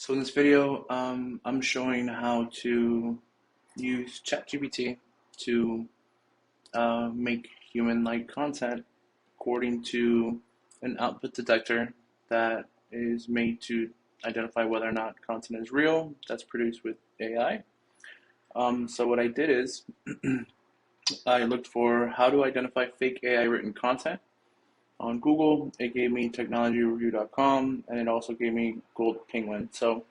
So in this video, I'm showing how to use ChatGPT to make human-like content according to an output detector that is made to identify whether or not content is real that's produced with AI. So what I did is I looked for how to identify fake AI written content. On Google, it gave me technologyreview.com, and it also gave me Gold Penguin. So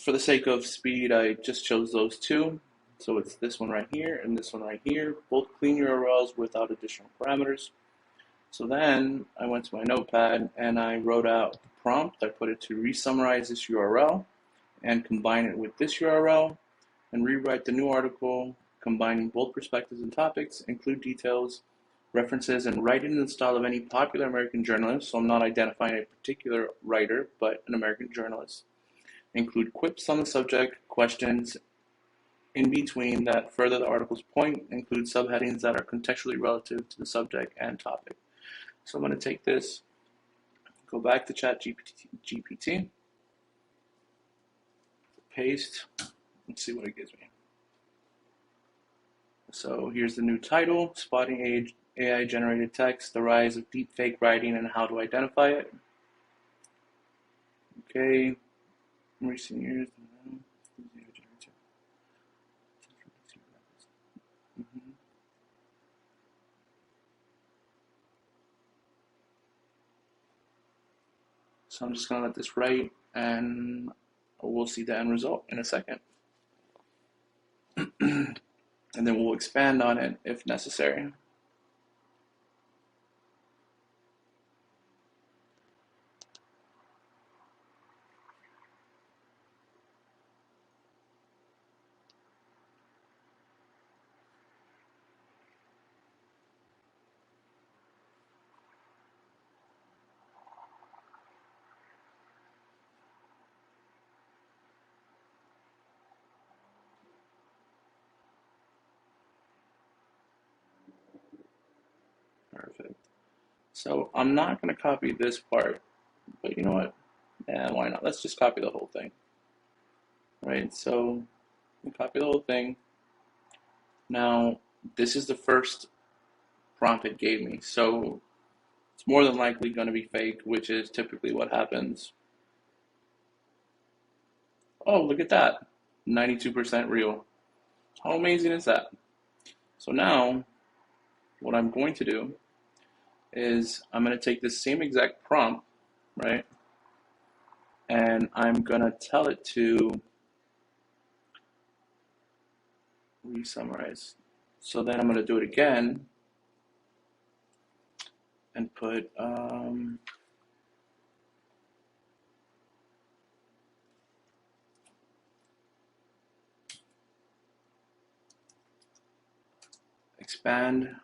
for the sake of speed, I just chose those two. So it's this one right here and this one right here, both clean URLs without additional parameters. So then I went to my notepad and I wrote out the prompt. I put it to re-summarize this URL and combine it with this URL and rewrite the new article, combining both perspectives and topics, include details, references, and write it in the style of any popular American journalist. So I'm not identifying a particular writer, but an American journalist. Include quips on the subject, questions in between that further the article's point, include subheadings that are contextually relative to the subject and topic. So I'm going to take this, go back to ChatGPT, paste, and see what it gives me. So here's the new title, Spotting AI-Generated Text, the Rise of Deepfake Writing and How to Identify It. Okay, in recent years. So I'm just going to let this write, and we'll see the end result in a second. And then we'll expand on it if necessary. Perfect. So I'm not going to copy this part, but you know what? Yeah, why not? Let's just copy the whole thing. Right, so copy the whole thing. Now, this is the first prompt it gave me, so it's more than likely going to be fake, which is typically what happens. Oh, look at that. 92% real. How amazing is that? So now, what I'm going to do is I'm going to take this same exact prompt, right? And I'm going to tell it to re-summarize. So then I'm going to do it again and put expand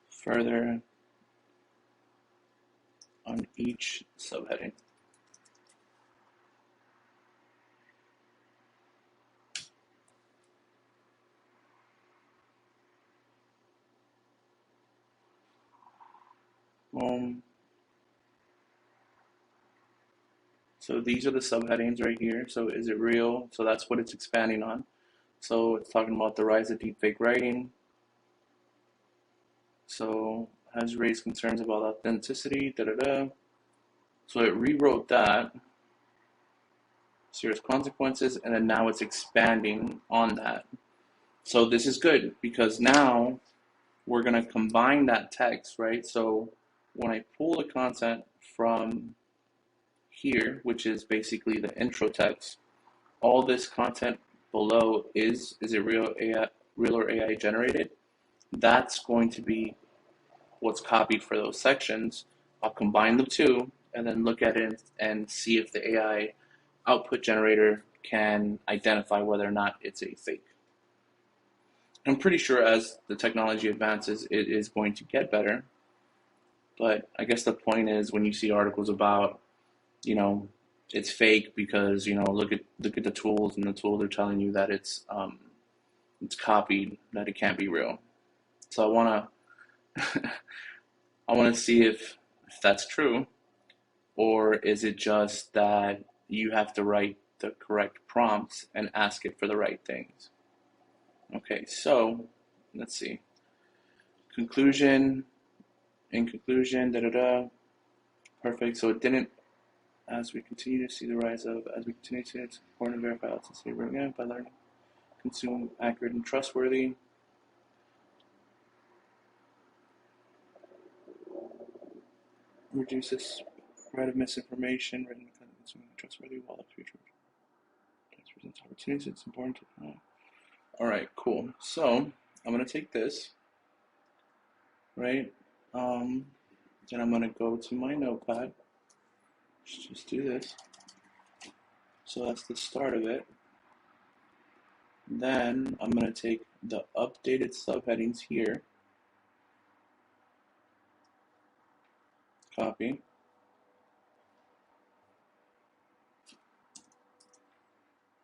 further on each subheading. So these are the subheadings right here. So is it real? So that's what it's expanding on. So it's talking about the rise of deepfake writing. So has raised concerns about authenticity, So it rewrote that, serious consequences, and then now it's expanding on that. So this is good because now we're going to combine that text, right? So when I pull the content from here, which is basically the intro text, all this content below is it real or AI generated? That's going to be what's copied for those sections. I'll combine the two and then look at it and see if the AI output generator can identify whether or not it's a fake. I'm pretty sure as the technology advances, it is going to get better. But I guess the point is when you see articles about, it's fake because, look at the tools, and the tools are telling you that it's copied, that it can't be real. So I wanna see if that's true, or is it just that you have to write the correct prompts and ask it for the right things. Okay, so let's see. Conclusion, in conclusion, da da da. Perfect. So it didn't, as we continue to see the rise of, as we continue to see it's important to verify authenticity again by learning, consume accurate and trustworthy. Reduce this spread of misinformation, written consuming trustworthy while the future presents opportunities. It's important to know. All right, cool. So I'm gonna take this, right? Then I'm gonna go to my notepad. Let's just do this. So that's the start of it. Then I'm gonna take the updated subheadings here, copy.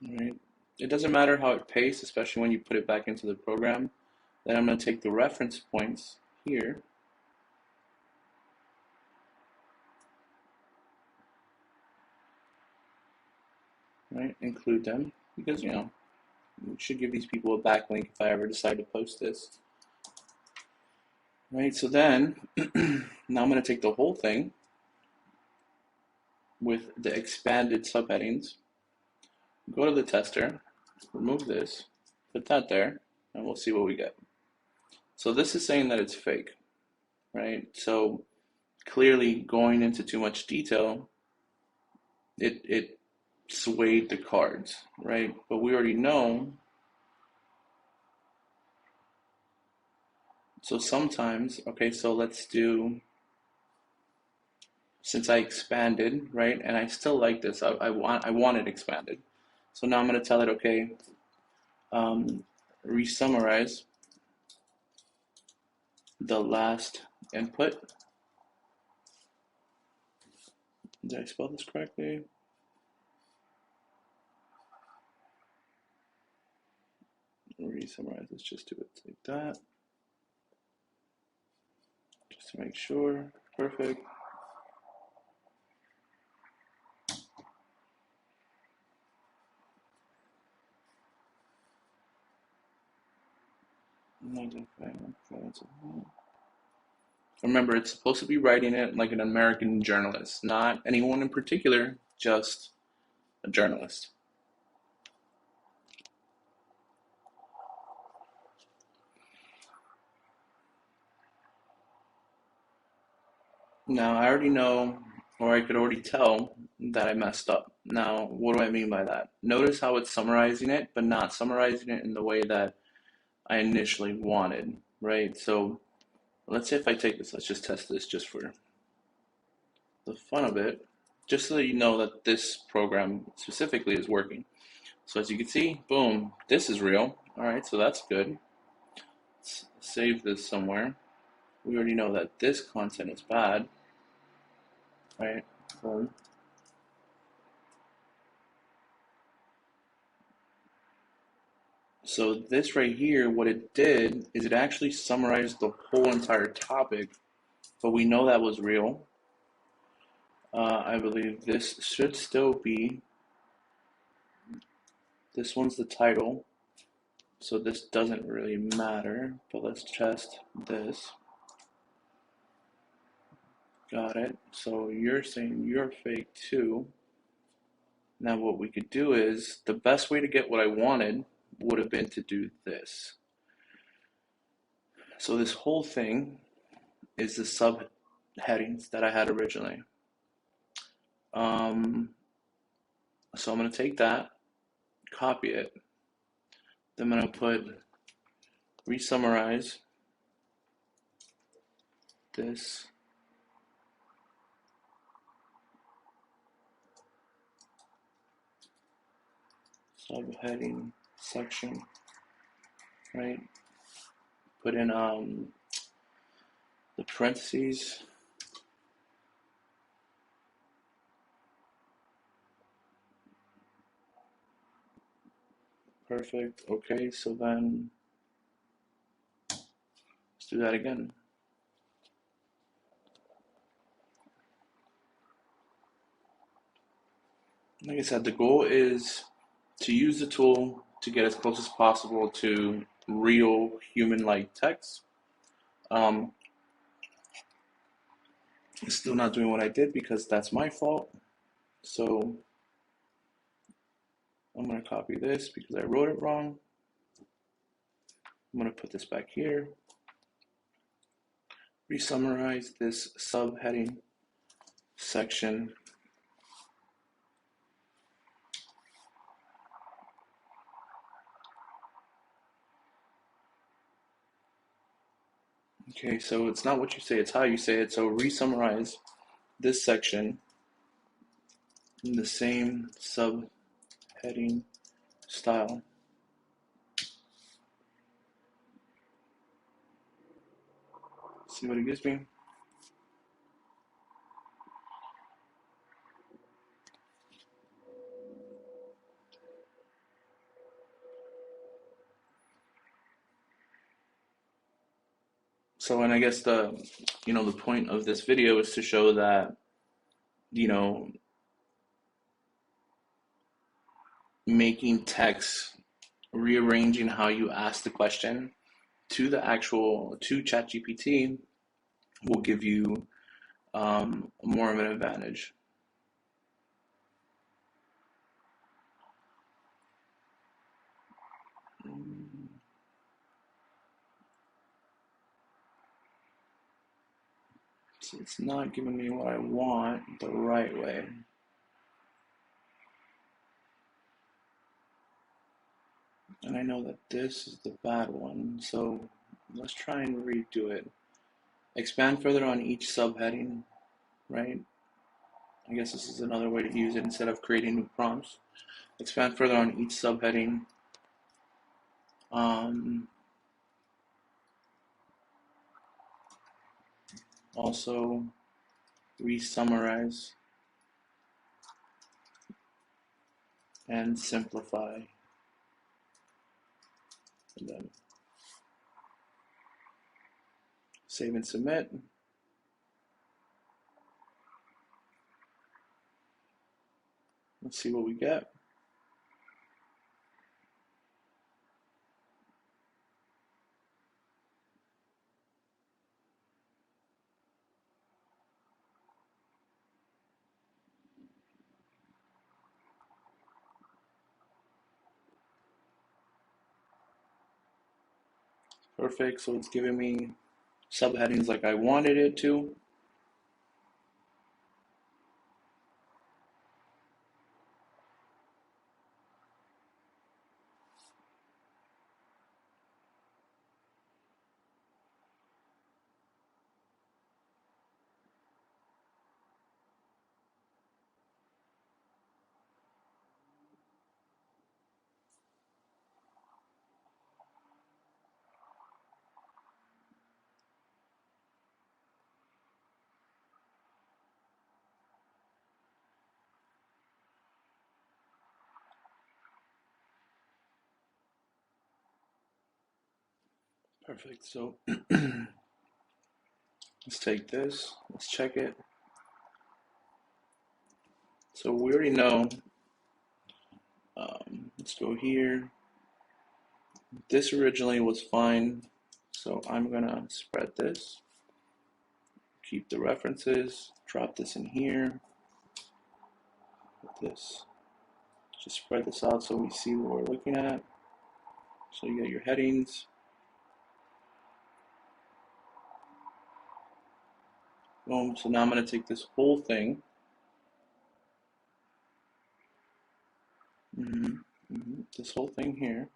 All right. It doesn't matter how it pastes, especially when you put it back into the program. Then I'm gonna take the reference points here. Right, include them because we should give these people a backlink if I ever decide to post this. Right, so then now I'm going to take the whole thing with the expanded subheadings, go to the tester, remove this, put that there, and we'll see what we get. So this is saying that it's fake, right? So clearly going into too much detail, it swayed the cards, right? But we already know. So sometimes, okay, so let's do, since I expanded, right, and I still like this, I want it expanded. So now I'm going to tell it, okay, re-summarize the last input. Did I spell this correctly? Re-summarize, let's just do it like that. Just to make sure, perfect. Remember, it's supposed to be writing it like an American journalist, not anyone in particular, just a journalist. Now, I already know, or I could already tell that I messed up. Now, what do I mean by that? Notice how it's summarizing it, but not summarizing it in the way that I initially wanted, right? So let's say if I take this, let's just test this just for the fun of it, just so that you know that this program specifically is working. So as you can see, boom, this is real. All right, so that's good. Let's save this somewhere. We already know that this content is bad, right? Boom. So this right here, what it did is it actually summarized the whole entire topic, but we know that was real. I believe this should still be, this one's the title, so this doesn't really matter, but let's test this. Got it. So you're saying you're fake too. Now what we could do is, the best way to get what I wanted would have been to do this. So this whole thing is the subheadings that I had originally. So I'm going to take that, copy it, then I'm going to put re-summarize this subheading section, right? Put in the parentheses. Perfect. Okay, so then let's do that again. like I said, the goal is to use the tool to get as close as possible to real human-like text. Um, it's still not doing what I did because that's my fault. So I'm going to copy this because I wrote it wrong. I'm going to put this back here. Re-summarize this subheading section. Okay, so it's not what you say, it's how you say it. So re-summarize this section in the same subheading style. See what it gives me. So, and I guess the point of this video is to show that, you know, making text, rearranging how you ask the question to ChatGPT will give you more of an advantage. So it's not giving me what I want the right way. And I know that this is the bad one, so let's try and redo it. Expand further on each subheading, right? I guess this is another way to use it instead of creating new prompts. Expand further on each subheading. Also, re-summarize and simplify them. Save and submit. Let's see what we get. Perfect, so it's giving me subheadings like I wanted it to. Perfect, so let's take this, let's check it. So we already know, let's go here. This originally was fine, so I'm gonna spread this, keep the references, drop this in here, put this, just spread this out so we see what we're looking at. So you got your headings. Boom, so now I'm gonna take this whole thing. This whole thing here.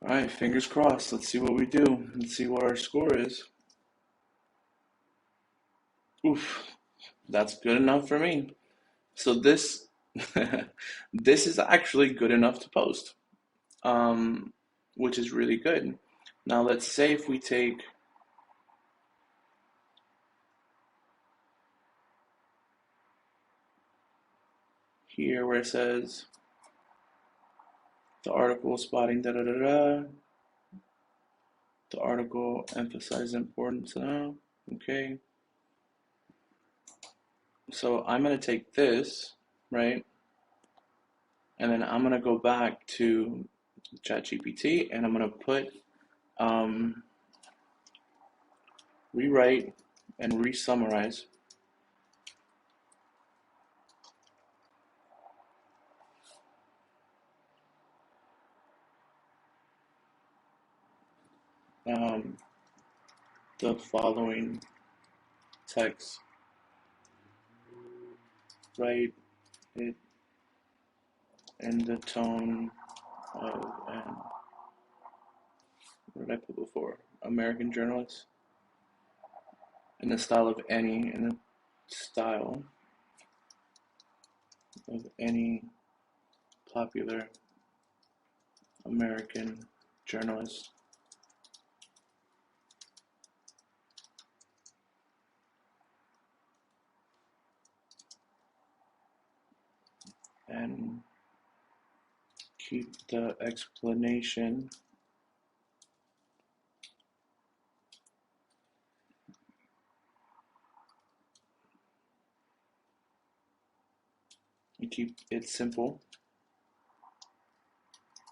All right, fingers crossed. Let's see what we do. Let's see what our score is. Oof, that's good enough for me. So this, this is actually good enough to post, which is really good. Now let's say if we take here where it says the article spotting da da da da. The article emphasizes importance. Okay. So I'm going to take this, right? And then I'm going to go back to ChatGPT and I'm going to put rewrite and re-summarize the following text. Write it in the tone of an, what did I put before? American journalist. In the style of any popular American journalist. And keep the explanation and keep it simple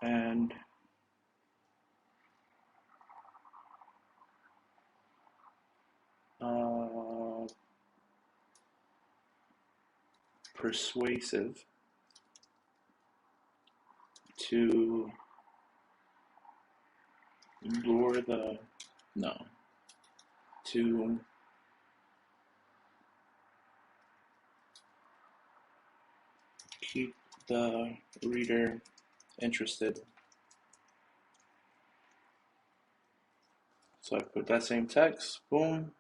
and persuasive to lure the no to keep the reader interested. So I put that same text, boom.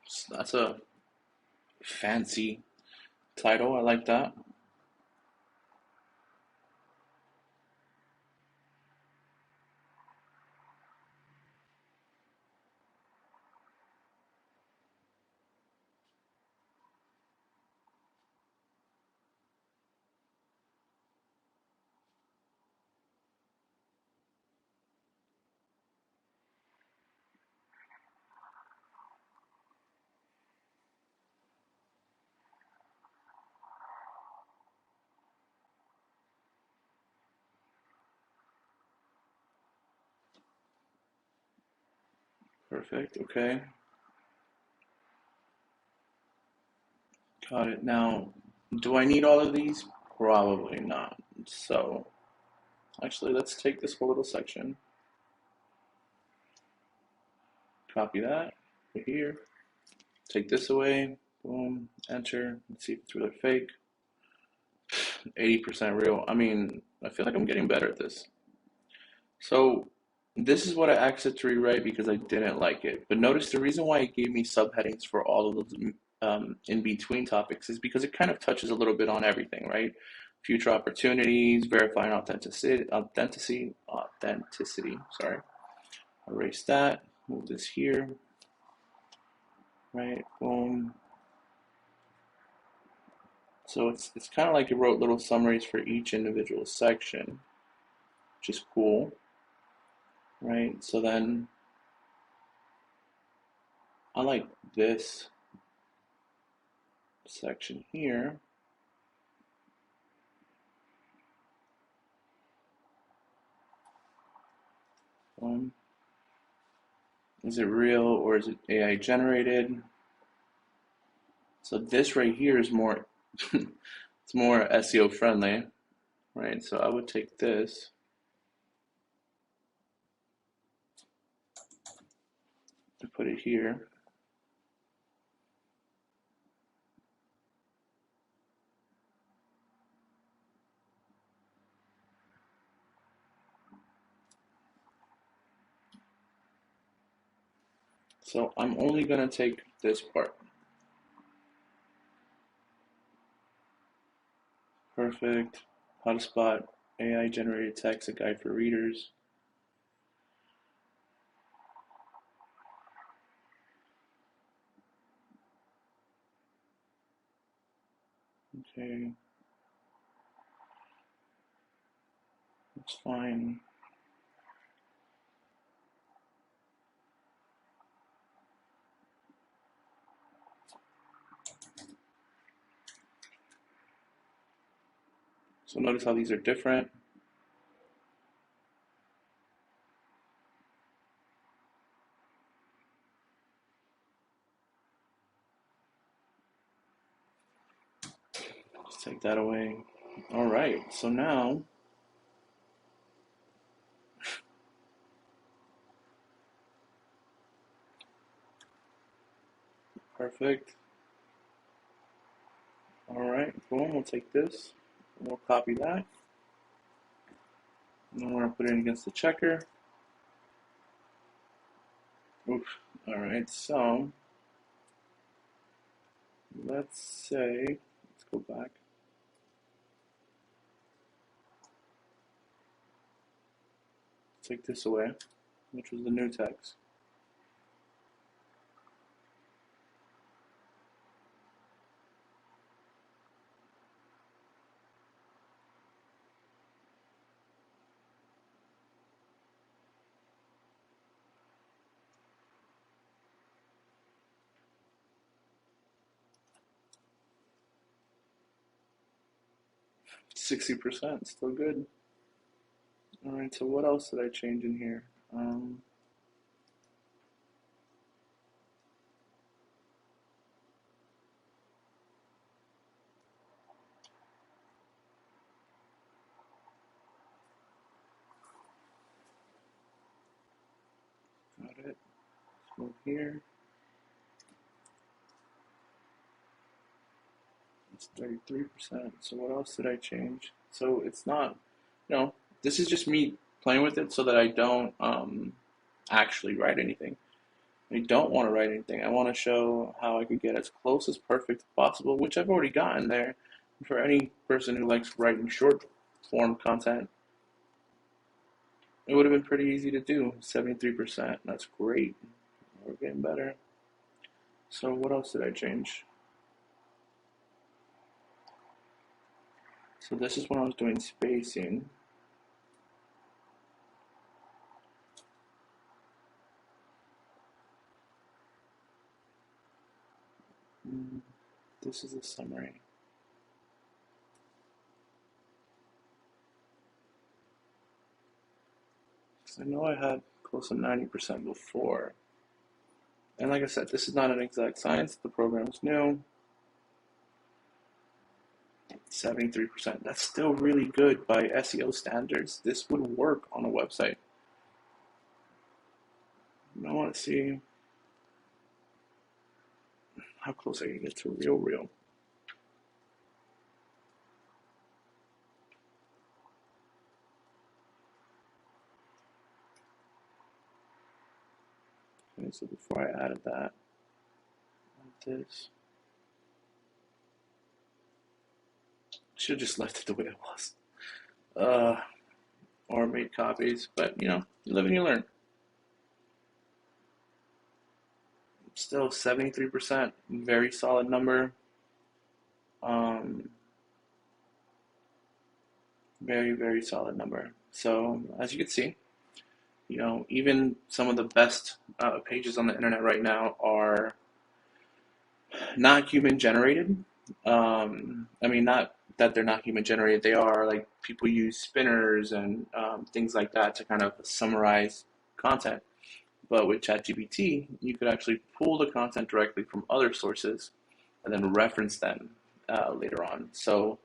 So that's a fancy title. I like that. Perfect. Okay. Got it. Now, do I need all of these? Probably not. So, actually, let's take this whole little section, copy that right here, take this away, boom, enter. Let's see if it's real or fake. 80% real. I mean, I feel like I'm getting better at this. So, this is what I exited to rewrite because I didn't like it. But notice the reason why it gave me subheadings for all of those in between topics is because it kind of touches a little bit on everything, right? Future opportunities, verifying authenticity. Sorry, erase that. Move this here. Right, boom. So it's kind of like it wrote little summaries for each individual section, which is cool, right? So then I like this section here. Is it real or is it AI generated? So this right here is more it's more SEO friendly, right? So I would take this, and put it here. So I'm only gonna take this part. Perfect. How to spot AI generated text, a guide for readers. Okay. It's fine. So notice how these are different. Just take that away. All right, so now perfect. All right, boom, we'll take this, and we'll copy that, and then we're gonna put it against the checker. Oof. All right, so let's say, let's go back. Take this away, which was the new text. %60, still good. All right, so what else did I change in here? Got it. Let's go here. It's 33%. So what else did I change? So it's not, this is just me playing with it so that I don't actually write anything. I don't want to write anything. I want to show how I could get as close as perfect as possible, which I've already gotten there. For any person who likes writing short form content, it would have been pretty easy to do. 73%. That's great. We're getting better. So what else did I change? So this is when I was doing spacing. This is a summary. So I know I had close to 90% before. And like I said, this is not an exact science. The program's new. 73%. That's still really good by SEO standards. This would work on a website. I want to see how close I can get to real. Okay, so before I added that, this should have just left it the way it was. Or made copies, but you live and you learn. Still 73%, very solid number. Very solid number. So as you can see, even some of the best pages on the internet right now are not human generated. I mean, not that they're not human generated. They are, like, people use spinners and things like that to kind of summarize content. But with ChatGPT, you could actually pull the content directly from other sources and then reference them later on. So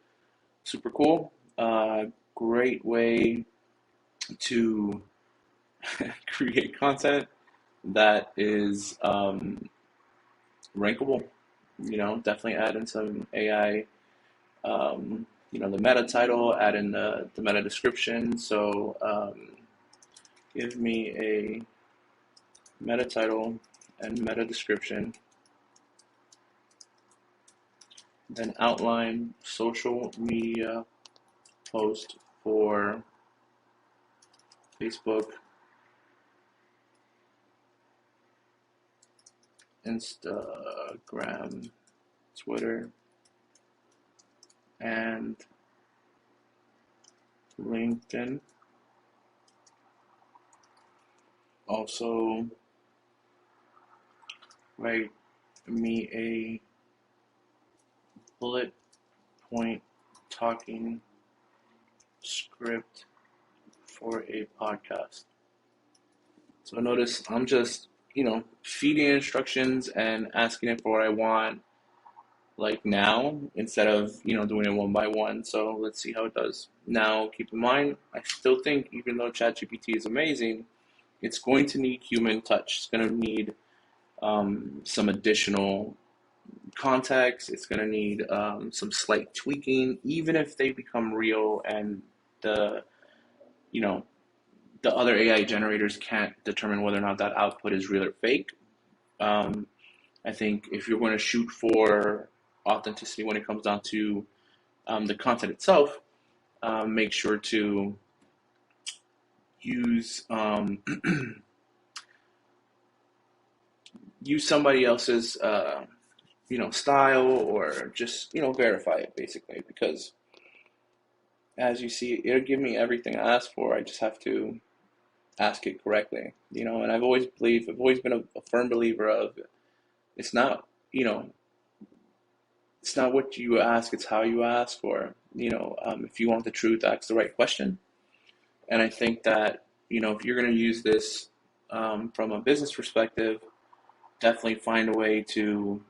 super cool. Great way to create content that is rankable. Definitely add in some AI. The meta title, add in the meta description. So give me a meta title and meta description. Then outline social media post for Facebook, Instagram, Twitter, and LinkedIn. also write me a bullet point talking script for a podcast. So notice I'm just, feeding instructions and asking it for what I want, like now, instead of, doing it one by one. So let's see how it does. Now, keep in mind, I still think even though ChatGPT is amazing, it's going to need human touch. It's going to need some additional context. It's going to need some slight tweaking, even if they become real and the, you know, the other AI generators can't determine whether or not that output is real or fake. Um, I think if you're going to shoot for authenticity when it comes down to the content itself, make sure to use use somebody else's style, or just verify it basically, because as you see, it'll give me everything I asked for. I just have to ask it correctly, and I've always been a firm believer of, it's not, it's not what you ask, it's how you ask. Or if you want the truth, ask the right question. And I think that, if you're going to use this from a business perspective, definitely find a way to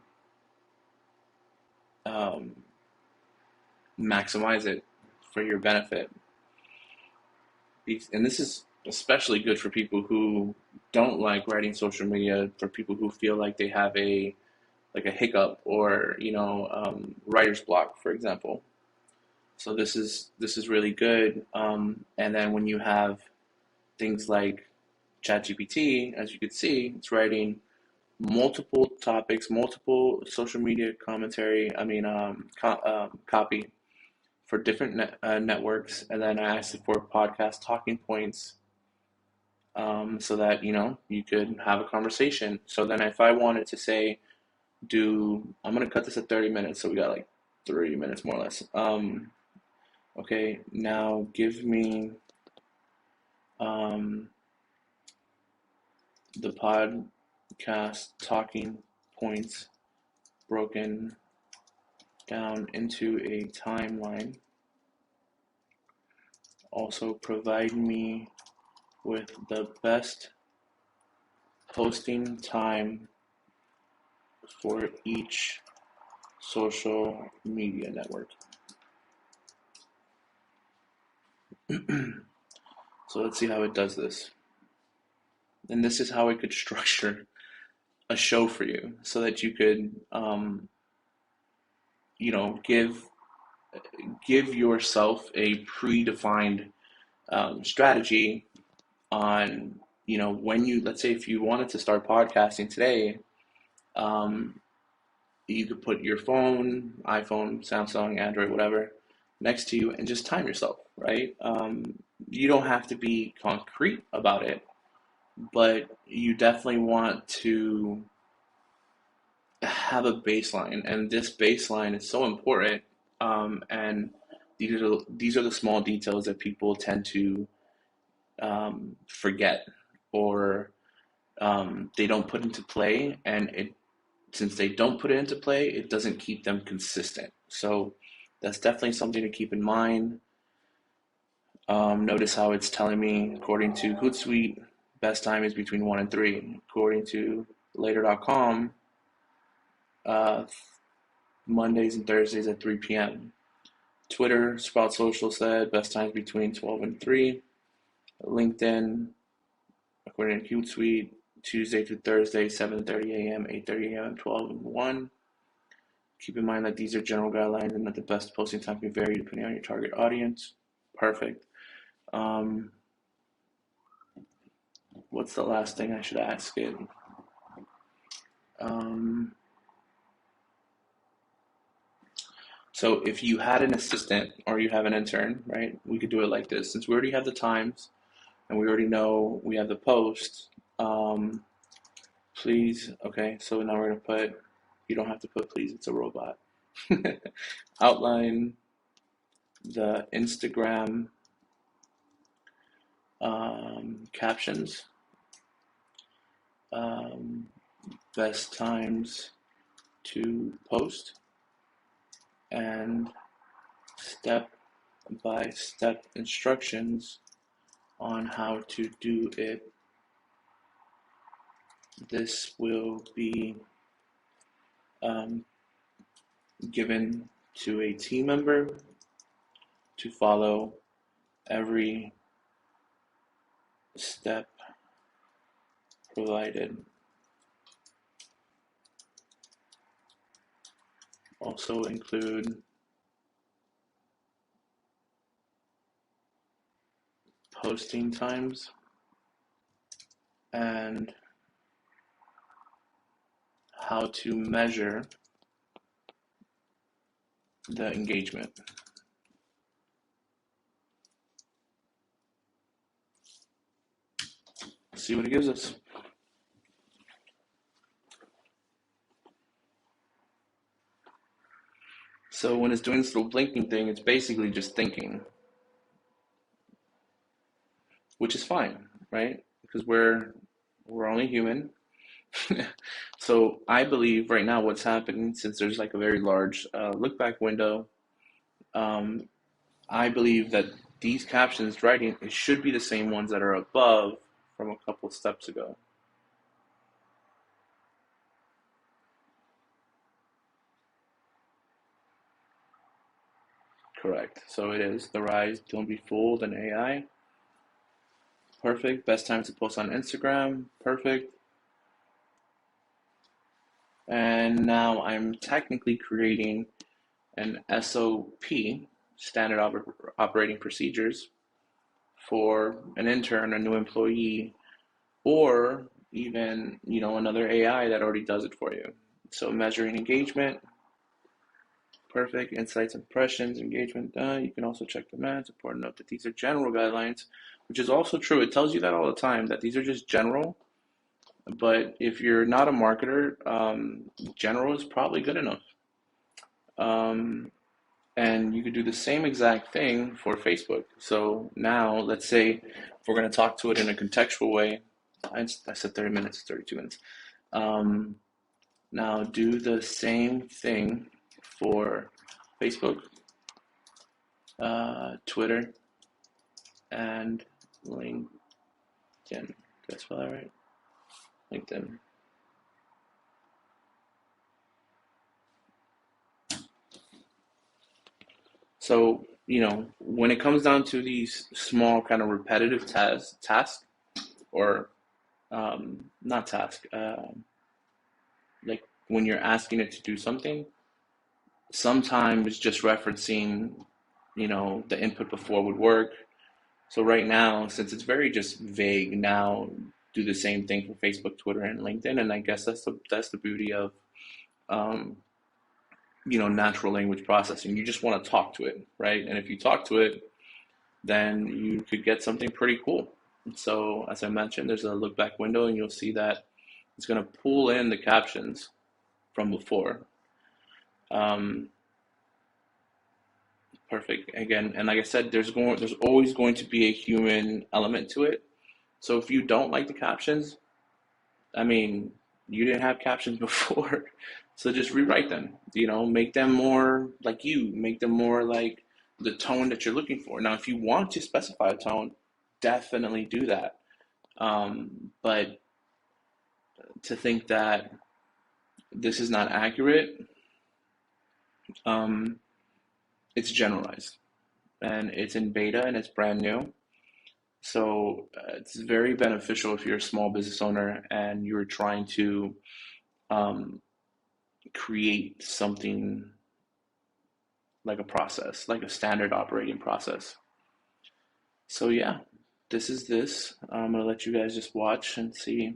um, maximize it for your benefit. And this is especially good for people who don't like writing social media, for people who feel like they have a hiccup, or writer's block, for example. So this is really good. And then when you have things like ChatGPT, as you can see, it's writing multiple topics, multiple social media commentary. Copy for different networks, and then I asked it for podcast talking points, so that you could have a conversation. So then, if I wanted to say, I'm gonna cut this at 30 minutes, so we got like 30 minutes more or less. Okay, now give me um, the podcast talking points broken down into a timeline. Also, provide me with the best posting time for each social media network. So let's see how it does this. And this is how it could structure a show for you, so that you could, give yourself a predefined strategy on, when let's say if you wanted to start podcasting today, um, you could put your phone, iPhone, Samsung, Android, whatever, next to you and just time yourself, right? You don't have to be concrete about it, but you definitely want to have a baseline, and this baseline is so important. And these are the small details that people tend to forget, or they don't put into play, and since they don't put it into play, it doesn't keep them consistent. So that's definitely something to keep in mind. Notice how it's telling me, according to Hootsuite, best time is between 1 and 3. According to later.com, uh, Mondays and Thursdays at 3 p.m. Twitter, Sprout Social said best times between 12 and 3. LinkedIn, according to Hootsuite, Tuesday through Thursday, 7:30 a.m., 8:30 a.m., 12 and 1. Keep in mind that these are general guidelines and that the best posting time can vary depending on your target audience. Perfect. What's the last thing I should ask it? So if you had an assistant or you have an intern, right, we could do it like this. Since we already have the times and we already know we have the post, please, okay, so now we're going to put, you don't have to put please, it's a robot. Outline the Instagram captions um, best times to post, and step-by-step instructions on how to do it. This will be um, given to a team member to follow every step provided. Also include posting times and how to measure the engagement. See what it gives us. So when it's doing this little blinking thing, it's basically just thinking, which is fine, right? Because we're only human. So I believe right now what's happening, since there's like a very large look back window, um, I believe that these captions writing, it should be the same ones that are above from a couple steps ago. Correct. So it is the rise. Don't be fooled in AI. Perfect. Best time to post on Instagram. Perfect. And now I'm technically creating an SOP, standard operating procedures, for an intern, a new employee, or even, another AI that already does it for you. So measuring engagement, perfect. Insights, impressions, engagement. You can also check the math. It's important to note that these are general guidelines, which is also true. It tells you that all the time, that these are just general. But if you're not a marketer, general is probably good enough. Um, and you could do the same exact thing for Facebook. So now, let's say if we're going to talk to it in a contextual way, I said 30 minutes, 32 minutes. Um, Now do the same thing for Facebook, Twitter, and LinkedIn. Did I spell that right? LinkedIn. So, when it comes down to these small kind of repetitive tasks, or not task, like when you're asking it to do something, sometimes just referencing, the input before would work. So right now, since it's very just vague, now do the same thing for Facebook, Twitter, and LinkedIn, and I guess that's the beauty of um, natural language processing. You just want to talk to it, right? And if you talk to it, then you could get something pretty cool. So as I mentioned, there's a look back window, and you'll see that it's going to pull in the captions from before. Um, Perfect. Again, and like I said, there's always going to be a human element to it. So if you don't like the captions, I mean, you didn't have captions before, so just rewrite them. Make them more like you, make them more like the tone that you're looking for. Now, if you want to specify a tone, definitely do that. But to think that this is not accurate, um, it's generalized and it's in beta and it's brand new. So it's very beneficial if you're a small business owner and you're trying to um, create something like a process, like a standard operating process. So yeah, this is this. I'm gonna let you guys just watch and see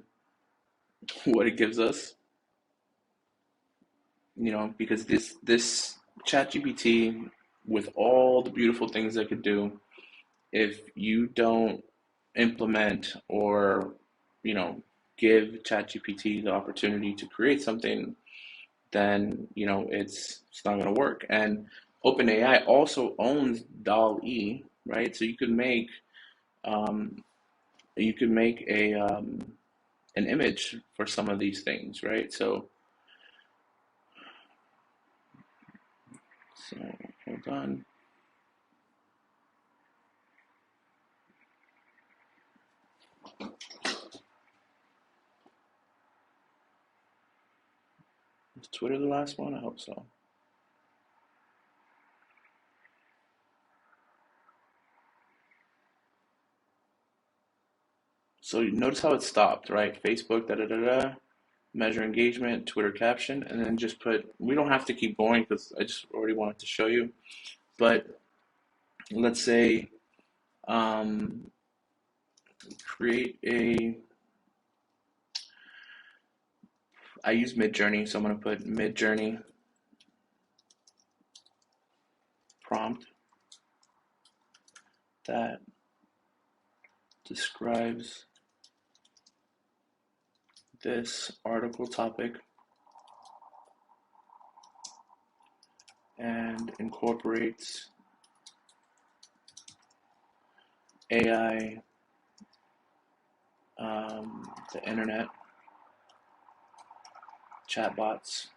what it gives us. Because this ChatGPT, with all the beautiful things it could do, if you don't implement or you know give ChatGPT the opportunity to create something, then it's not going to work. And OpenAI also owns DALL-E, right? So um, you could make a an image for some of these things, right? So hold on. Was Twitter the last one? I hope so. So you notice how it stopped, right? Facebook, da da da da, measure engagement, Twitter caption, and then just put, we don't have to keep going because I just already wanted to show you. But let's say um, create a, I use Midjourney, so I'm going to put Midjourney prompt that describes this article topic and incorporates AI, the internet, chatbots,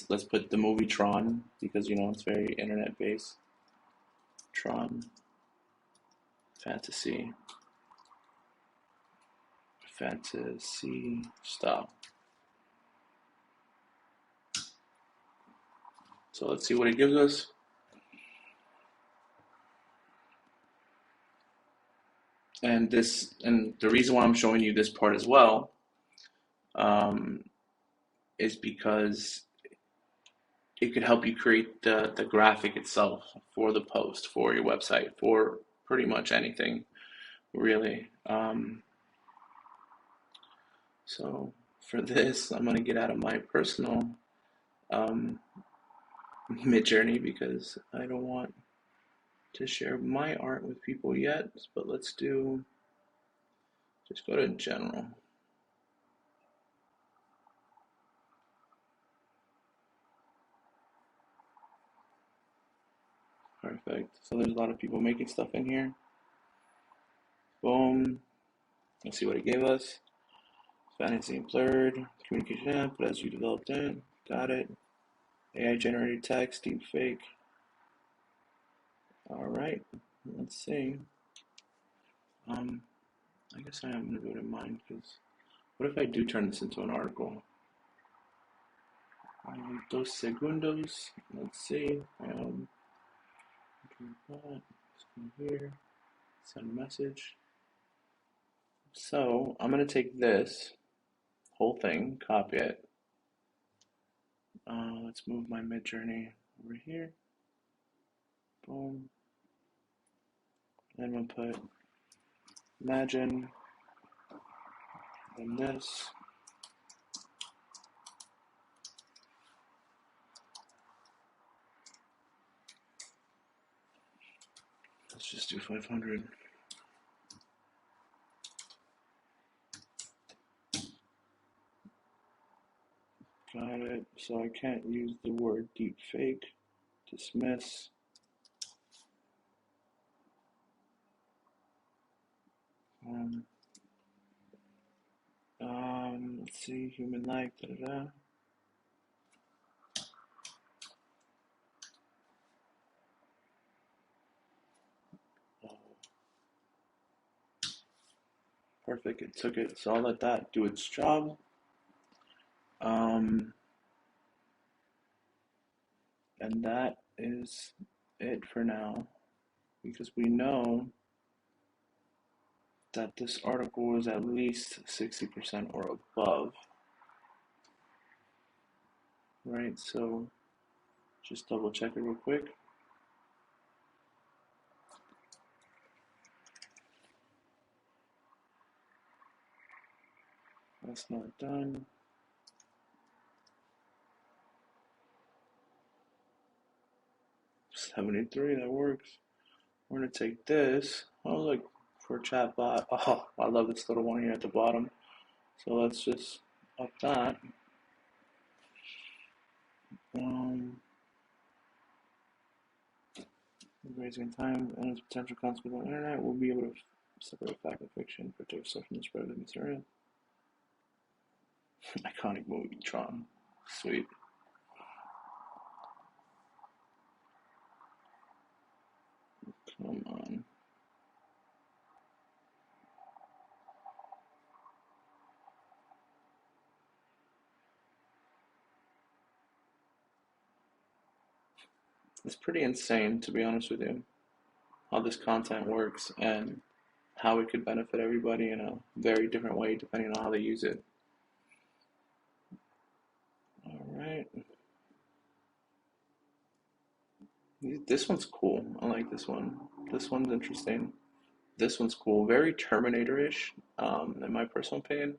let's put the movie Tron because it's very internet based. Tron, fantasy style. So let's see what it gives us. And the reason why I'm showing you this part as well um, is because it could help you create the graphic itself for the post, for your website, for pretty much anything, really. So for this, I'm going to get out of my personal um, Midjourney because I don't want to share my art with people yet. But let's just go to general. Perfect. So there's a lot of people making stuff in here. Boom. Let's see what it gave us. Fantasy and blurred, communication app, but as you developed it. Got it. AI generated text, deepfake. All right. Let's see. I guess I am gonna do it in mine because what if I do turn this into an article? 2 segundos. Let's see. Let's go here. Send message. So I'm gonna take this whole thing, copy it. Let's move my Midjourney over here. Boom. Then we'll put imagine and this. Let's just do 500. Got it. So I can't use the word deepfake. Dismiss. Let's see, human like, da da da. Perfect, it took it, so I'll let that do its job. And that is it for now, because we know that this article is at least 60% or above, right? So just double check it real quick. That's not done. 73, that works. We're gonna take this. Oh, look, for chatbot. Oh, I love this little one here at the bottom. So let's just up that. raising in time and its potential consequence on the internet will be able to separate fact and fiction, protect stuff from the spread of the material. Iconic movie, Tron. Sweet. Come on. It's pretty insane, to be honest with you, how this content works and how it could benefit everybody in a very different way depending on how they use it. All right. This one's cool. I like this one. This one's interesting. This one's cool. Very Terminator-ish, in my personal opinion.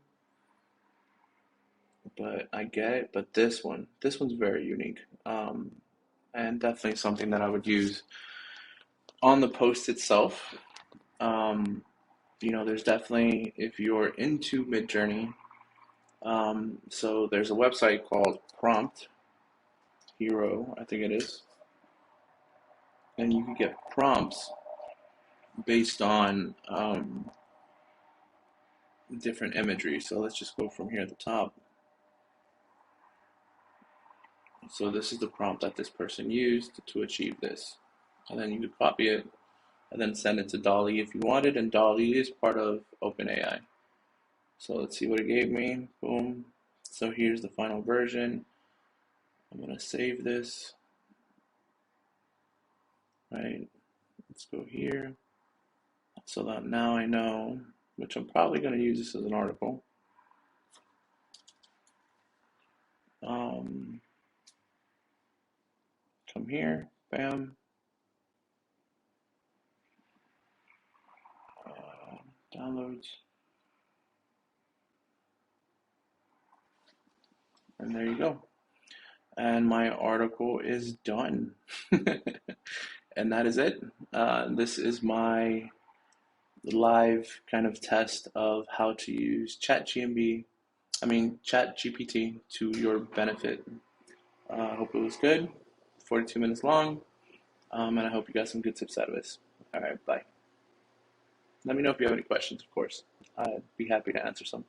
But I get it. But this one's very unique. And definitely something that I would use on the post itself. Um, there's definitely, if you're into Midjourney, so there's a website called Prompt Hero, I think it is, and you can get prompts based on different imagery. So let's just go from here at the top. So this is the prompt that this person used to achieve this, and then you could copy it and then send it to Dolly if you wanted, and Dolly is part of OpenAI. So let's see what it gave me. Boom. So here's the final version. I'm gonna save this. Right. Let's go here. So that now I know, which I'm probably gonna use this as an article. Come here. Bam. Downloads. And there you go. And my article is done. And that is it. This is my live kind of test of how to use ChatGPT to your benefit. I hope it was good. 42 minutes long. And I hope you got some good tips out of this. All right, bye. Let me know if you have any questions, of course. I'd be happy to answer some.